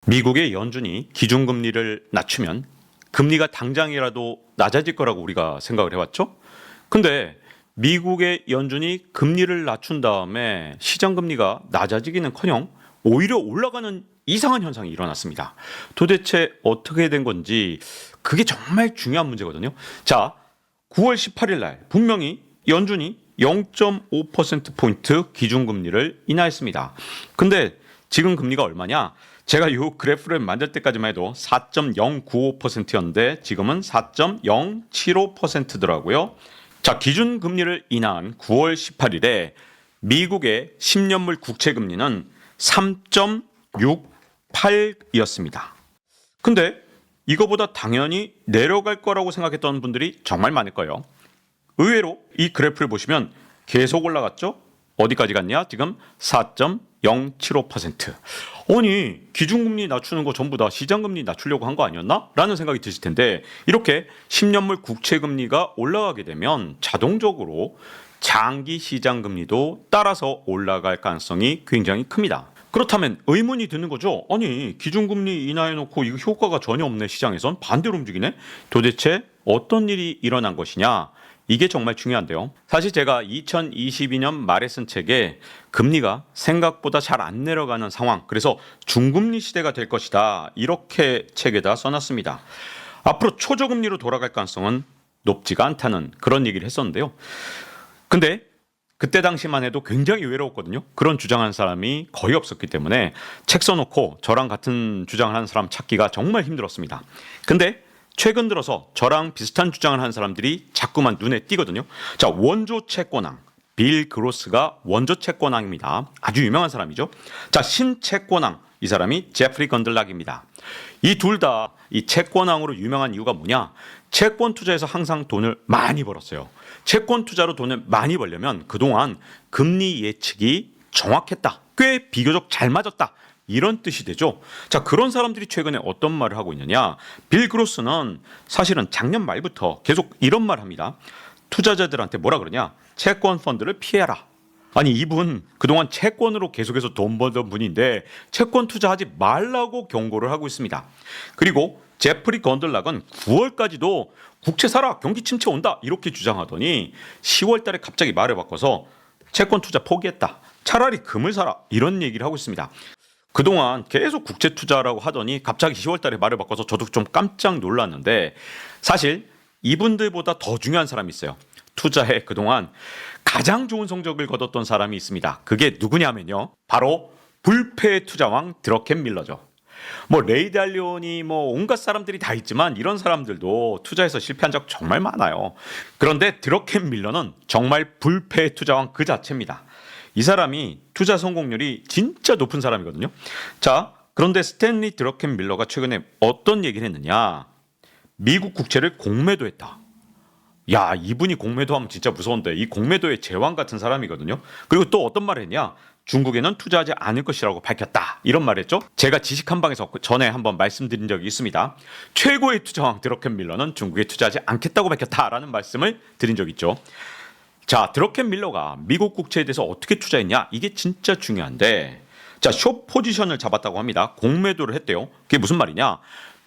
미국의 연준이 기준금리를 낮추면 금리가 당장이라도 낮아질 거라고 우리가 생각을 해왔죠. 근데 미국의 연준이 금리를 낮춘 다음에 시장금리가 낮아지기는커녕 오히려 올라가는 이상한 현상이 일어났습니다. 도대체 어떻게 된 건지 그게 정말 중요한 문제거든요. 자, 9월 18일 날 분명히 연준이 0.5%포인트 기준금리를 인하했습니다. 근데 지금 금리가 얼마냐? 제가 이 그래프를 만들 때까지만 해도 4.095%였는데 지금은 4.075%더라고요. 자, 기준금리를 인하한 9월 18일에 미국의 10년물 국채금리는 3.68이었습니다. 근데 이거보다 당연히 내려갈 거라고 생각했던 분들이 정말 많을 거예요. 의외로 이 그래프를 보시면 계속 올라갔죠? 어디까지 갔냐? 지금 4.075%. 아니, 기준금리 낮추는 거 전부 다 시장금리 낮추려고 한 거 아니었나? 라는 생각이 드실 텐데 이렇게 10년물 국채금리가 올라가게 되면 자동적으로 장기 시장금리도 따라서 올라갈 가능성이 굉장히 큽니다. 그렇다면 의문이 드는 거죠. 아니, 기준금리 인하해놓고 이거 효과가 전혀 없네. 시장에선 반대로 움직이네. 도대체 어떤 일이 일어난 것이냐? 이게 정말 중요한데요. 사실 제가 2022년 말에 쓴 책에 금리가 생각보다 잘 안 내려가는 상황, 그래서 중금리 시대가 될 것이다, 이렇게 책에다 써놨습니다. 앞으로 초저금리로 돌아갈 가능성은 높지가 않다는 그런 얘기를 했었는데요. 근데 그때 당시만 해도 굉장히 외로웠거든요. 그런 주장하는 사람이 거의 없었기 때문에 책 써놓고 저랑 같은 주장을 하는 사람 찾기가 정말 힘들었습니다. 근데 최근 들어서 저랑 비슷한 주장을 하는 사람들이 자꾸만 눈에 띄거든요. 자, 원조 채권왕 빌 그로스가 원조 채권왕입니다. 아주 유명한 사람이죠. 자, 신채권왕, 이 사람이 제프리 건들락입니다. 이 둘 다 이 채권왕으로 유명한 이유가 뭐냐? 채권 투자에서 항상 돈을 많이 벌었어요. 채권 투자로 돈을 많이 벌려면 그동안 금리 예측이 정확했다, 꽤 비교적 잘 맞았다, 이런 뜻이 되죠. 자, 그런 사람들이 최근에 어떤 말을 하고 있느냐? 빌 그로스는 사실은 작년 말부터 계속 이런 말을 합니다. 투자자들한테 뭐라 그러냐? 채권 펀드를 피해라. 아니, 이분 그동안 채권으로 계속해서 돈 벌던 분인데 채권 투자하지 말라고 경고를 하고 있습니다. 그리고 제프리 건들락은 9월까지도 국채 사라, 경기 침체 온다, 이렇게 주장하더니 10월 달에 갑자기 말을 바꿔서 채권 투자 포기했다, 차라리 금을 사라, 이런 얘기를 하고 있습니다. 그동안 계속 국채 투자라고 하더니 갑자기 10월 달에 말을 바꿔서 저도 좀 깜짝 놀랐는데, 사실 이분들보다 더 중요한 사람이 있어요. 투자에 그동안 가장 좋은 성적을 거뒀던 사람이 있습니다. 그게 누구냐면요, 바로 불패 투자왕 드러켄 밀러죠. 뭐 레이 달리온이 뭐 온갖 사람들이 다 있지만 이런 사람들도 투자에서 실패한 적 정말 많아요. 그런데 드러켄 밀러는 정말 불패 투자왕 그 자체입니다. 이 사람이 투자 성공률이 진짜 높은 사람이거든요. 자, 그런데 스탠리 드러켄 밀러가 최근에 어떤 얘기를 했느냐? 미국 국채를 공매도했다. 야, 이분이 공매도하면 진짜 무서운데, 이 공매도의 제왕 같은 사람이거든요. 그리고 또 어떤 말을 했냐? 중국에는 투자하지 않을 것이라고 밝혔다, 이런 말을 했죠. 제가 지식 한방에서 전에 한번 말씀드린 적이 있습니다. 최고의 투자왕 드러켄 밀러는 중국에 투자하지 않겠다고 밝혔다라는 말씀을 드린 적이 있죠. 자, 드러켄 밀러가 미국 국채에 대해서 어떻게 투자했냐? 이게 진짜 중요한데, 자, 숏 포지션을 잡았다고 합니다. 공매도를 했대요. 그게 무슨 말이냐?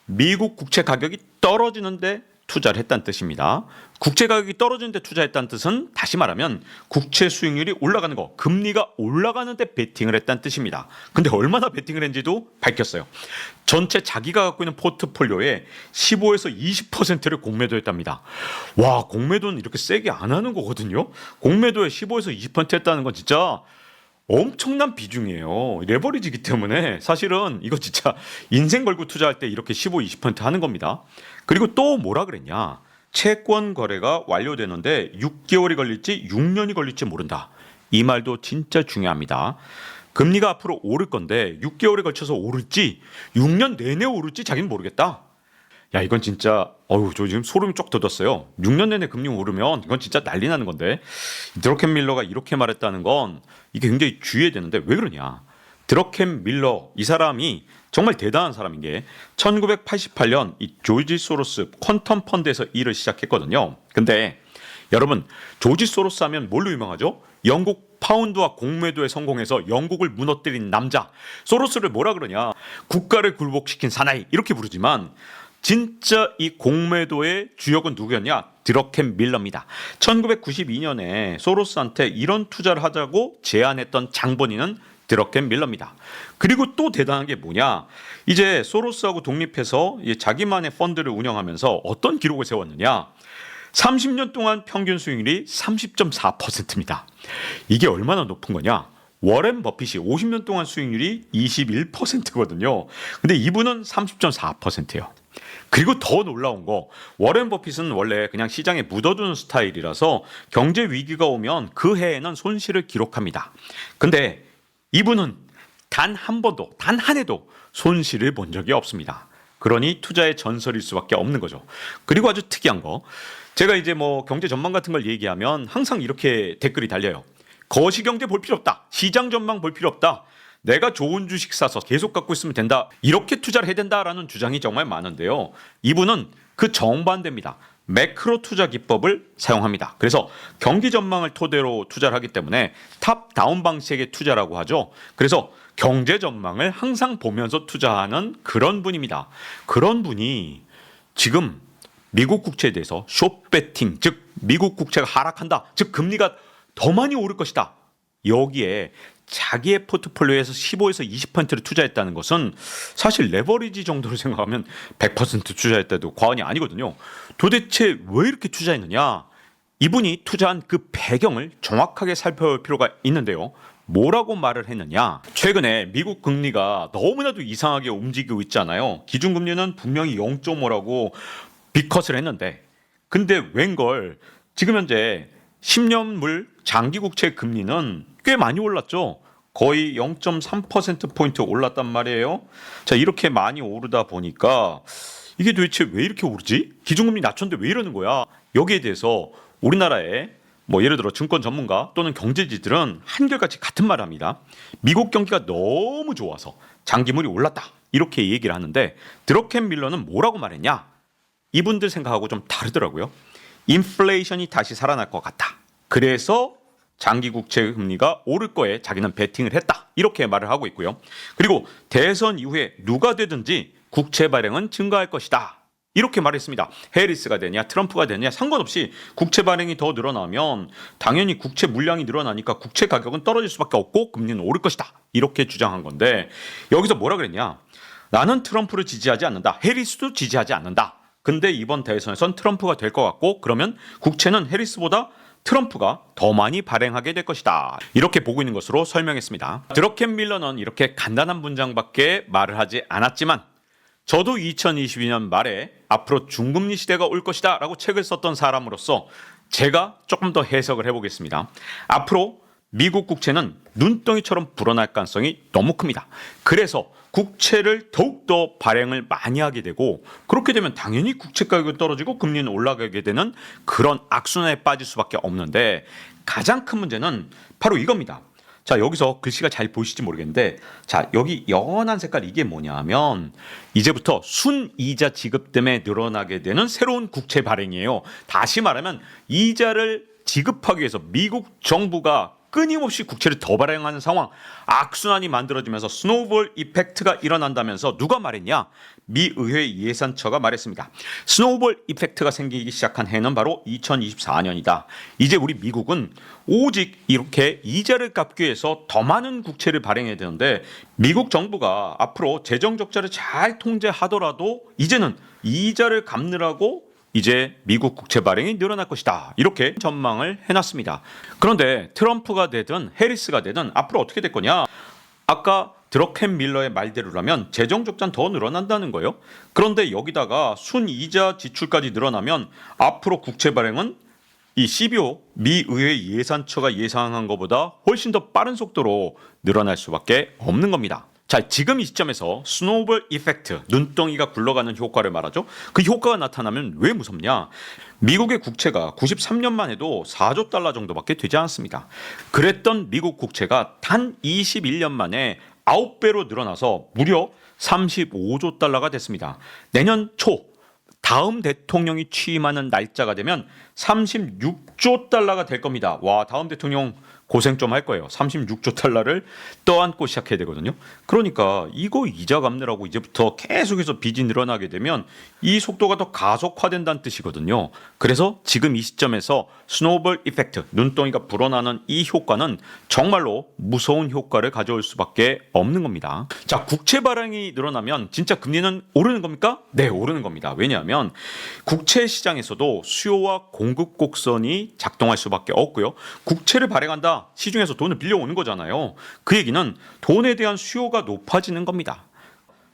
미국 국채 가격이 떨어지는데 투자를 했다는 뜻입니다. 국채 가격이 떨어지는데 투자했다는 뜻은 다시 말하면 국채 수익률이 올라가는 거, 금리가 올라가는데 베팅을 했다는 뜻입니다. 근데 얼마나 베팅을 했는지도 밝혔어요. 전체 자기가 갖고 있는 포트폴리오의 15에서 20%를 공매도했답니다. 와, 공매도는 이렇게 세게 안 하는 거거든요. 공매도에 15에서 20% 했다는 건 진짜 엄청난 비중이에요. 레버리지이기 때문에 사실은 이거 진짜 인생 걸고 투자할 때 이렇게 15, 20% 하는 겁니다. 그리고 또 뭐라 그랬냐? 채권 거래가 완료되는데 6개월이 걸릴지 6년이 걸릴지 모른다. 이 말도 진짜 중요합니다. 금리가 앞으로 오를 건데 6개월에 걸쳐서 오를지 6년 내내 오를지 자기는 모르겠다. 야, 이건 진짜 저 지금 소름이 쫙 돋았어요. 6년 내내 금리 오르면 이건 진짜 난리 나는 건데, 드러켄 밀러가 이렇게 말했다는 건 이게 굉장히 주의해야 되는데, 왜 그러냐? 드러켄 밀러, 이 사람이 정말 대단한 사람인 게 1988년 이 조지 소로스 퀀텀 펀드에서 일을 시작했거든요. 근데 여러분, 조지 소로스 하면 뭘로 유명하죠? 영국 파운드와 공매도에 성공해서 영국을 무너뜨린 남자. 소로스를 뭐라 그러냐? 국가를 굴복시킨 사나이 이렇게 부르지만 진짜 이 공매도의 주역은 누구였냐? 드러켄 밀러입니다. 1992년에 소로스한테 이런 투자를 하자고 제안했던 장본인은 드러켄 밀러입니다. 그리고 또 대단한 게 뭐냐? 이제 소로스하고 독립해서 자기만의 펀드를 운영하면서 어떤 기록을 세웠느냐? 30년 동안 평균 수익률이 30.4%입니다. 이게 얼마나 높은 거냐? 워렌 버핏이 50년 동안 수익률이 21%거든요. 근데 이분은 30.4%예요. 그리고 더 놀라운 거, 워렌 버핏은 원래 그냥 시장에 묻어두는 스타일이라서 경제 위기가 오면 그 해에는 손실을 기록합니다. 근데 이분은 단 한 번도, 단 한 해도 손실을 본 적이 없습니다. 그러니 투자의 전설일 수밖에 없는 거죠. 그리고 아주 특이한 거, 제가 이제 뭐 경제 전망 같은 걸 얘기하면 항상 이렇게 댓글이 달려요. 거시경제 볼 필요 없다. 시장 전망 볼 필요 없다. 내가 좋은 주식 사서 계속 갖고 있으면 된다. 이렇게 투자를 해야 된다라는 주장이 정말 많은데요. 이분은 그 정반대입니다. 매크로 투자 기법을 사용합니다. 그래서 경기 전망을 토대로 투자를 하기 때문에 탑 다운 방식의 투자라고 하죠. 그래서 경제 전망을 항상 보면서 투자하는 그런 분입니다. 그런 분이 지금 미국 국채에 대해서 숏배팅, 즉 미국 국채가 하락한다, 즉 금리가 더 많이 오를 것이다. 여기에 자기의 포트폴리오에서 15에서 20%를 투자했다는 것은 사실 레버리지 정도로 생각하면 100% 투자했다도 과언이 아니거든요. 도대체 왜 이렇게 투자했느냐? 이분이 투자한 그 배경을 정확하게 살펴볼 필요가 있는데요. 뭐라고 말을 했느냐? 최근에 미국 금리가 너무나도 이상하게 움직이고 있잖아요. 기준금리는 분명히 0.5라고 빅컷을 했는데, 근데 웬걸 지금 현재 10년물 장기국채 금리는 꽤 많이 올랐죠. 거의 0.3%포인트 올랐단 말이에요. 자, 이렇게 많이 오르다 보니까 이게 도대체 왜 이렇게 오르지? 기준금리 낮췄는데 왜 이러는 거야? 여기에 대해서 우리나라의 뭐 예를 들어 증권 전문가 또는 경제지들은 한결같이 같은 말을 합니다. 미국 경기가 너무 좋아서 장기물이 올랐다. 이렇게 얘기를 하는데 드러켄 밀러는 뭐라고 말했냐? 이분들 생각하고 좀 다르더라고요. 인플레이션이 다시 살아날 것 같다. 그래서 장기 국채 금리가 오를 거에 자기는 베팅을 했다. 이렇게 말을 하고 있고요. 그리고 대선 이후에 누가 되든지 국채 발행은 증가할 것이다. 이렇게 말했습니다. 해리스가 되냐 트럼프가 되냐 상관없이 국채 발행이 더 늘어나면 당연히 국채 물량이 늘어나니까 국채 가격은 떨어질 수밖에 없고 금리는 오를 것이다. 이렇게 주장한 건데 여기서 뭐라 그랬냐? 나는 트럼프를 지지하지 않는다. 해리스도 지지하지 않는다. 근데 이번 대선에선 트럼프가 될 것 같고 그러면 국채는 해리스보다 트럼프가 더 많이 발행하게 될 것이다. 이렇게 보고 있는 것으로 설명했습니다. 드러켄 밀러는 이렇게 간단한 문장밖에 말을 하지 않았지만 저도 2022년 말에 앞으로 중금리 시대가 올 것이다 라고 책을 썼던 사람으로서 제가 조금 더 해석을 해보겠습니다. 앞으로 미국 국채는 눈덩이처럼 불어날 가능성이 너무 큽니다. 그래서 국채를 더욱더 발행을 많이 하게 되고 그렇게 되면 당연히 국채 가격이 떨어지고 금리는 올라가게 되는 그런 악순환에 빠질 수밖에 없는데 가장 큰 문제는 바로 이겁니다. 자, 여기서 글씨가 잘 보이실지 모르겠는데 자, 여기 연한 색깔 이게 뭐냐면 이제부터 순이자 지급 때문에 늘어나게 되는 새로운 국채 발행이에요. 다시 말하면 이자를 지급하기 위해서 미국 정부가 끊임없이 국채를 더 발행하는 상황, 악순환이 만들어지면서 스노우볼 이펙트가 일어난다면서 누가 말했냐? 미 의회 예산처가 말했습니다. 스노우볼 이펙트가 생기기 시작한 해는 바로 2024년이다. 이제 우리 미국은 오직 이렇게 이자를 갚기 위해서 더 많은 국채를 발행해야 되는데 미국 정부가 앞으로 재정 적자를 잘 통제하더라도 이제는 이자를 갚느라고 이제 미국 국채 발행이 늘어날 것이다. 이렇게 전망을 해놨습니다. 그런데 트럼프가 되든 해리스가 되든 앞으로 어떻게 될 거냐? 아까 드러켄 밀러의 말대로라면 재정 적자는 더 늘어난다는 거예요. 그런데 여기다가 순이자 지출까지 늘어나면 앞으로 국채 발행은 이 CBO 미 의회 예산처가 예상한 것보다 훨씬 더 빠른 속도로 늘어날 수밖에 없는 겁니다. 자, 지금 이 시점에서 스노우볼 이펙트, 눈덩이가 굴러가는 효과를 말하죠. 그 효과가 나타나면 왜 무섭냐? 미국의 국채가 93년만 해도 4조 달러 정도밖에 되지 않습니다. 그랬던 미국 국채가 단 21년 만에 9배로 늘어나서 무려 35조 달러가 됐습니다. 내년 초 다음 대통령이 취임하는 날짜가 되면 36조 달러가 될 겁니다. 와, 다음 대통령 고생 좀 할 거예요. 36조 달러를 떠안고 시작해야 되거든요. 그러니까 이거 이자 갚느라고 이제부터 계속해서 빚이 늘어나게 되면 이 속도가 더 가속화된다는 뜻이거든요. 그래서 지금 이 시점에서 스노우볼 이펙트, 눈덩이가 불어나는 이 효과는 정말로 무서운 효과를 가져올 수밖에 없는 겁니다. 자, 국채 발행이 늘어나면 진짜 금리는 오르는 겁니까? 네, 오르는 겁니다. 왜냐하면 국채 시장에서도 수요와 공급 곡선이 작동할 수밖에 없고요. 국채를 발행한다. 시중에서 돈을 빌려오는 거잖아요. 그 얘기는 돈에 대한 수요가 높아지는 겁니다.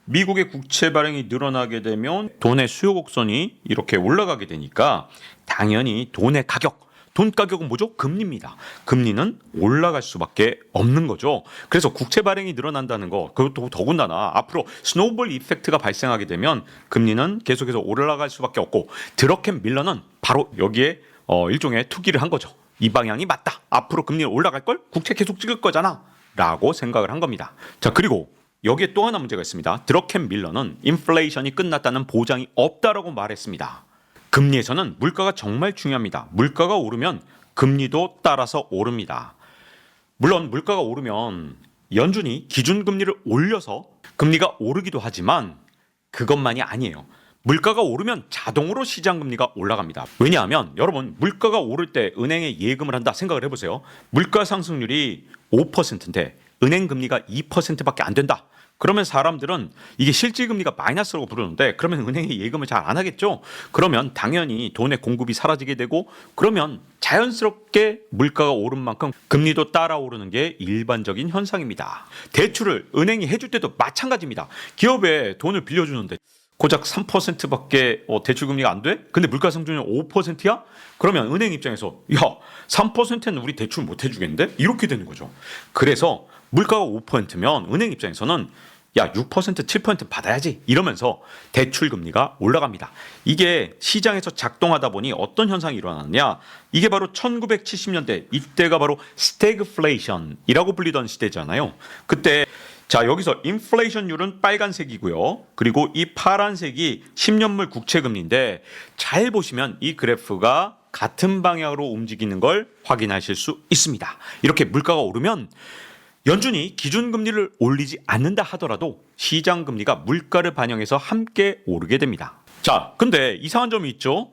미국의 국채 발행이 늘어나게 되면 돈의 수요 곡선이 이렇게 올라가게 되니까 당연히 돈의 가격, 돈 가격은 뭐죠? 금리입니다. 금리는 올라갈 수밖에 없는 거죠. 그래서 국채 발행이 늘어난다는 거, 그것도 더군다나 앞으로 스노우볼 이펙트가 발생하게 되면 금리는 계속해서 올라갈 수밖에 없고, 드러켄 밀러는 바로 여기에 일종의 투기를 한 거죠. 이 방향이 맞다. 앞으로 금리는 올라갈 걸? 국채 계속 찍을 거잖아. 라고 생각을 한 겁니다. 자, 그리고 여기에 또 하나 문제가 있습니다. 드러켄 밀러는 인플레이션이 끝났다는 보장이 없다라고 말했습니다. 금리에서는 물가가 정말 중요합니다. 물가가 오르면 금리도 따라서 오릅니다. 물론 물가가 오르면 연준이 기준금리를 올려서 금리가 오르기도 하지만 그것만이 아니에요. 물가가 오르면 자동으로 시장금리가 올라갑니다. 왜냐하면 여러분, 물가가 오를 때 은행에 예금을 한다 생각을 해보세요. 물가 상승률이 5%인데 은행금리가 2%밖에 안 된다. 그러면 사람들은 이게 실질금리가 마이너스라고 부르는데, 그러면 은행에 예금을 잘 안 하겠죠. 그러면 당연히 돈의 공급이 사라지게 되고, 그러면 자연스럽게 물가가 오른 만큼 금리도 따라 오르는 게 일반적인 현상입니다. 대출을 은행이 해줄 때도 마찬가지입니다. 기업에 돈을 빌려주는데 고작 3%밖에 대출금리가 안 돼? 근데 물가상승률 5%야? 그러면 은행 입장에서 3%는 우리 대출 못 해주겠는데? 이렇게 되는 거죠. 그래서 물가가 5%면 은행 입장에서는 6%, 7% 받아야지 이러면서 대출금리가 올라갑니다. 이게 시장에서 작동하다 보니 어떤 현상이 일어났냐? 이게 바로 1970년대, 이때가 바로 스태그플레이션이라고 불리던 시대잖아요. 그때 자, 여기서 인플레이션율은 빨간색이고요. 그리고 이 파란색이 10년물 국채금리인데, 잘 보시면 이 그래프가 같은 방향으로 움직이는 걸 확인하실 수 있습니다. 이렇게 물가가 오르면 연준이 기준금리를 올리지 않는다 하더라도 시장금리가 물가를 반영해서 함께 오르게 됩니다. 자, 근데 이상한 점이 있죠.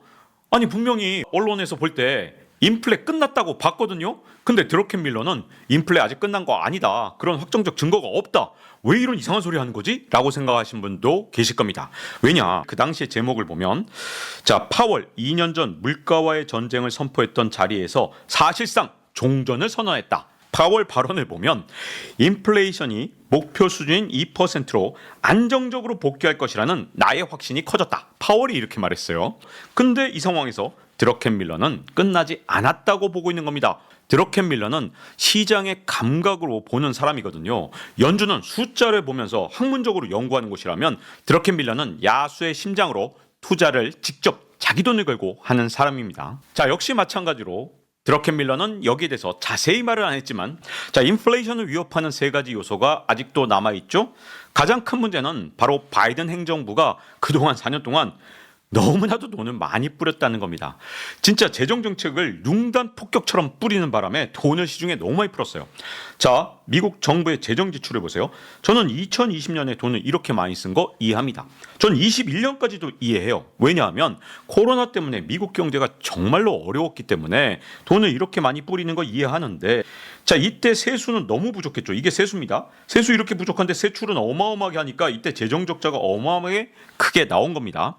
아니, 분명히 언론에서 볼 때 인플레 끝났다고 봤거든요. 근데 드러켄 밀러는 인플레 아직 끝난 거 아니다. 그런 확정적 증거가 없다. 왜 이런 이상한 소리 하는 거지? 라고 생각하신 분도 계실 겁니다. 왜냐? 그 당시의 제목을 보면, 자, 파월 2년 전 물가와의 전쟁을 선포했던 자리에서 사실상 종전을 선언했다. 파월 발언을 보면 인플레이션이 목표 수준인 2%로 안정적으로 복귀할 것이라는 나의 확신이 커졌다. 파월이 이렇게 말했어요. 근데 이 상황에서 드러켄 밀러는 끝나지 않았다고 보고 있는 겁니다. 드러켄 밀러는 시장의 감각으로 보는 사람이거든요. 연준은 숫자를 보면서 학문적으로 연구하는 곳이라면, 드러켄 밀러는 야수의 심장으로 투자를 직접 자기 돈을 걸고 하는 사람입니다. 자, 역시 마찬가지로 드러켄 밀러는 여기에 대해서 자세히 말을 안 했지만, 자, 인플레이션을 위협하는 세 가지 요소가 아직도 남아있죠. 가장 큰 문제는 바로 바이든 행정부가 그동안 4년 동안 너무나도 돈을 많이 뿌렸다는 겁니다. 진짜 재정정책을 융단 폭격처럼 뿌리는 바람에 돈을 시중에 너무 많이 풀었어요. 자, 미국 정부의 재정 지출을 보세요. 저는 2020년에 돈을 이렇게 많이 쓴 거 이해합니다. 저는 21년까지도 이해해요. 왜냐하면 코로나 때문에 미국 경제가 정말로 어려웠기 때문에 돈을 이렇게 많이 뿌리는 거 이해하는데, 자, 이때 세수는 너무 부족했죠. 이게 세수입니다. 세수 이렇게 부족한데 세출은 어마어마하게 하니까 이때 재정 적자가 어마어마하게 크게 나온 겁니다.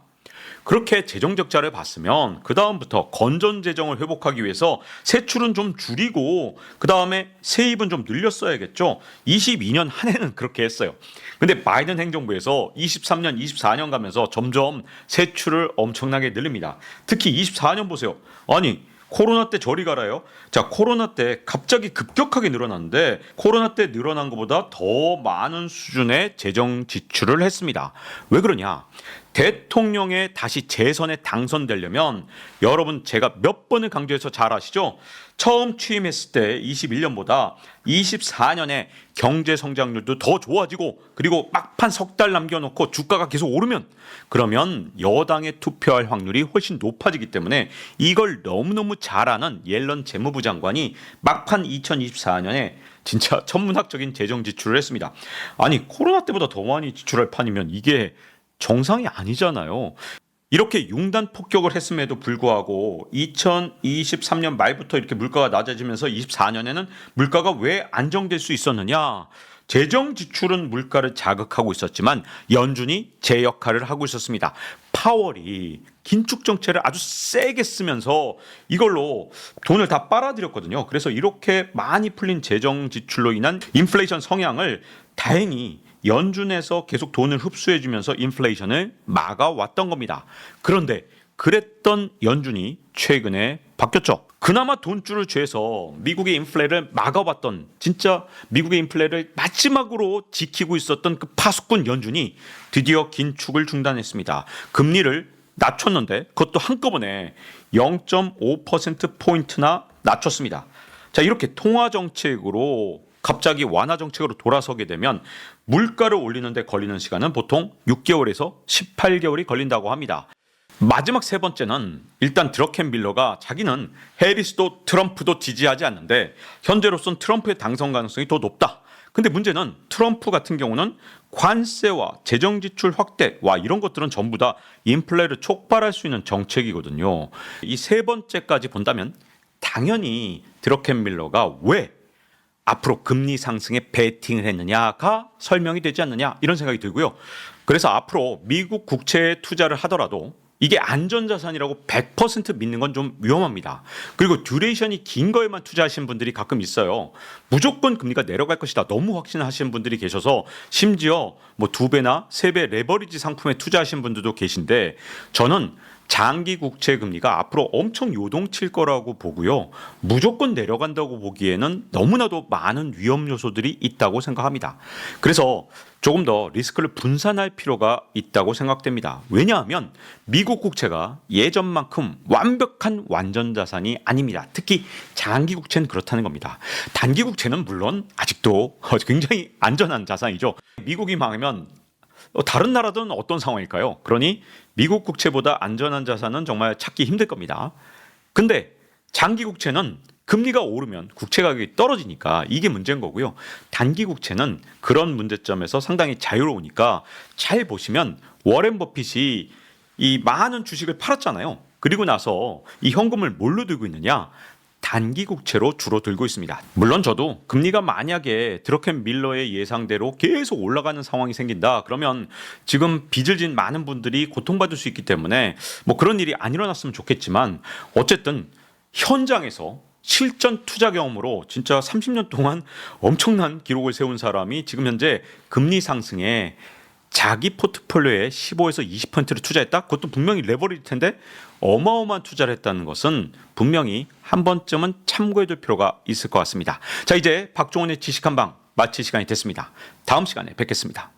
그렇게 재정 적자를 봤으면 그 다음부터 건전 재정을 회복하기 위해서 세출은 좀 줄이고 그 다음에 세입은 좀 늘렸어야겠죠. 22년 한 해는 그렇게 했어요. 근데 바이든 행정부에서 23년, 24년 가면서 점점 세출을 엄청나게 늘립니다. 특히 24년 보세요. 아니, 코로나 때 저리 가라요. 자, 코로나 때 갑자기 급격하게 늘어났는데 코로나 때 늘어난 것보다 더 많은 수준의 재정 지출을 했습니다. 왜 그러냐? 대통령에 다시 재선에 당선되려면, 여러분 제가 몇 번을 강조해서 잘 아시죠? 처음 취임했을 때 21년보다 24년에 경제 성장률도 더 좋아지고 그리고 막판 석 달 남겨놓고 주가가 계속 오르면 그러면 여당에 투표할 확률이 훨씬 높아지기 때문에 이걸 너무너무 잘 아는 옐런 재무부 장관이 막판 2024년에 진짜 천문학적인 재정 지출을 했습니다. 아니 코로나 때보다 더 많이 지출할 판이면 이게 정상이 아니잖아요. 이렇게 융단 폭격을 했음에도 불구하고 2023년 말부터 이렇게 물가가 낮아지면서 24년에는 물가가 왜 안정될 수 있었느냐? 재정 지출은 물가를 자극하고 있었지만 연준이 제 역할을 하고 있었습니다. 파월이 긴축 정책을 아주 세게 쓰면서 이걸로 돈을 다 빨아들였거든요. 그래서 이렇게 많이 풀린 재정 지출로 인한 인플레이션 성향을 다행히 연준에서 계속 돈을 흡수해주면서 인플레이션을 막아왔던 겁니다. 그런데 그랬던 연준이 최근에 바뀌었죠. 그나마 돈줄을 쥐어서 미국의 인플레를 막아왔던 진짜 미국의 인플레를 마지막으로 지키고 있었던 그 파수꾼 연준이 드디어 긴축을 중단했습니다. 금리를 낮췄는데 그것도 한꺼번에 0.5%포인트나 낮췄습니다. 자, 이렇게 통화 정책으로 갑자기 완화 정책으로 돌아서게 되면 물가를 올리는 데 걸리는 시간은 보통 6개월에서 18개월이 걸린다고 합니다. 마지막 세 번째는 일단 드러켄밀러가 자기는 해리스도 트럼프도 지지하지 않는데 현재로선 트럼프의 당선 가능성이 더 높다. 근데 문제는 트럼프 같은 경우는 관세와 재정 지출 확대와 이런 것들은 전부 다 인플레를 촉발할 수 있는 정책이거든요. 이 세 번째까지 본다면 당연히 드러켄밀러가 왜 앞으로 금리 상승에 베팅을 했느냐가 설명이 되지 않느냐 이런 생각이 들고요. 그래서 앞으로 미국 국채에 투자를 하더라도 이게 안전자산이라고 100% 믿는 건 좀 위험합니다. 그리고 듀레이션이 긴 거에만 투자하시는 분들이 가끔 있어요. 무조건 금리가 내려갈 것이다. 너무 확신하시는 분들이 계셔서 심지어 뭐 2배나 3배 레버리지 상품에 투자하시는 분들도 계신데 저는 장기 국채 금리가 앞으로 엄청 요동칠 거라고 보고요. 무조건 내려간다고 보기에는 너무나도 많은 위험 요소들이 있다고 생각합니다. 그래서 조금 더 리스크를 분산할 필요가 있다고 생각됩니다. 왜냐하면 미국 국채가 예전만큼 완벽한 완전 자산이 아닙니다. 특히 장기 국채는 그렇다는 겁니다. 단기 국채는 물론 아직도 굉장히 안전한 자산이죠. 미국이 망하면 다른 나라들은 어떤 상황일까요? 그러니 미국 국채보다 안전한 자산은 정말 찾기 힘들 겁니다. 근데 장기 국채는 금리가 오르면 국채 가격이 떨어지니까 이게 문제인 거고요. 단기 국채는 그런 문제점에서 상당히 자유로우니까 잘 보시면 워렌 버핏이 이 많은 주식을 팔았잖아요. 그리고 나서 이 현금을 뭘로 들고 있느냐? 단기 국채로 주로 들고 있습니다. 물론 저도 금리가 만약에 드러켄밀러의 예상대로 계속 올라가는 상황이 생긴다. 그러면 지금 빚을 진 많은 분들이 고통받을 수 있기 때문에 뭐 그런 일이 안 일어났으면 좋겠지만 어쨌든 현장에서 실전 투자 경험으로 진짜 30년 동안 엄청난 기록을 세운 사람이 지금 현재 금리 상승에 자기 포트폴리오에 15에서 20%를 투자했다? 그것도 분명히 레버리일 텐데 어마어마한 투자를 했다는 것은 분명히 한 번쯤은 참고해 둘 필요가 있을 것 같습니다. 자, 이제 박종훈의 지식한방 마칠 시간이 됐습니다. 다음 시간에 뵙겠습니다.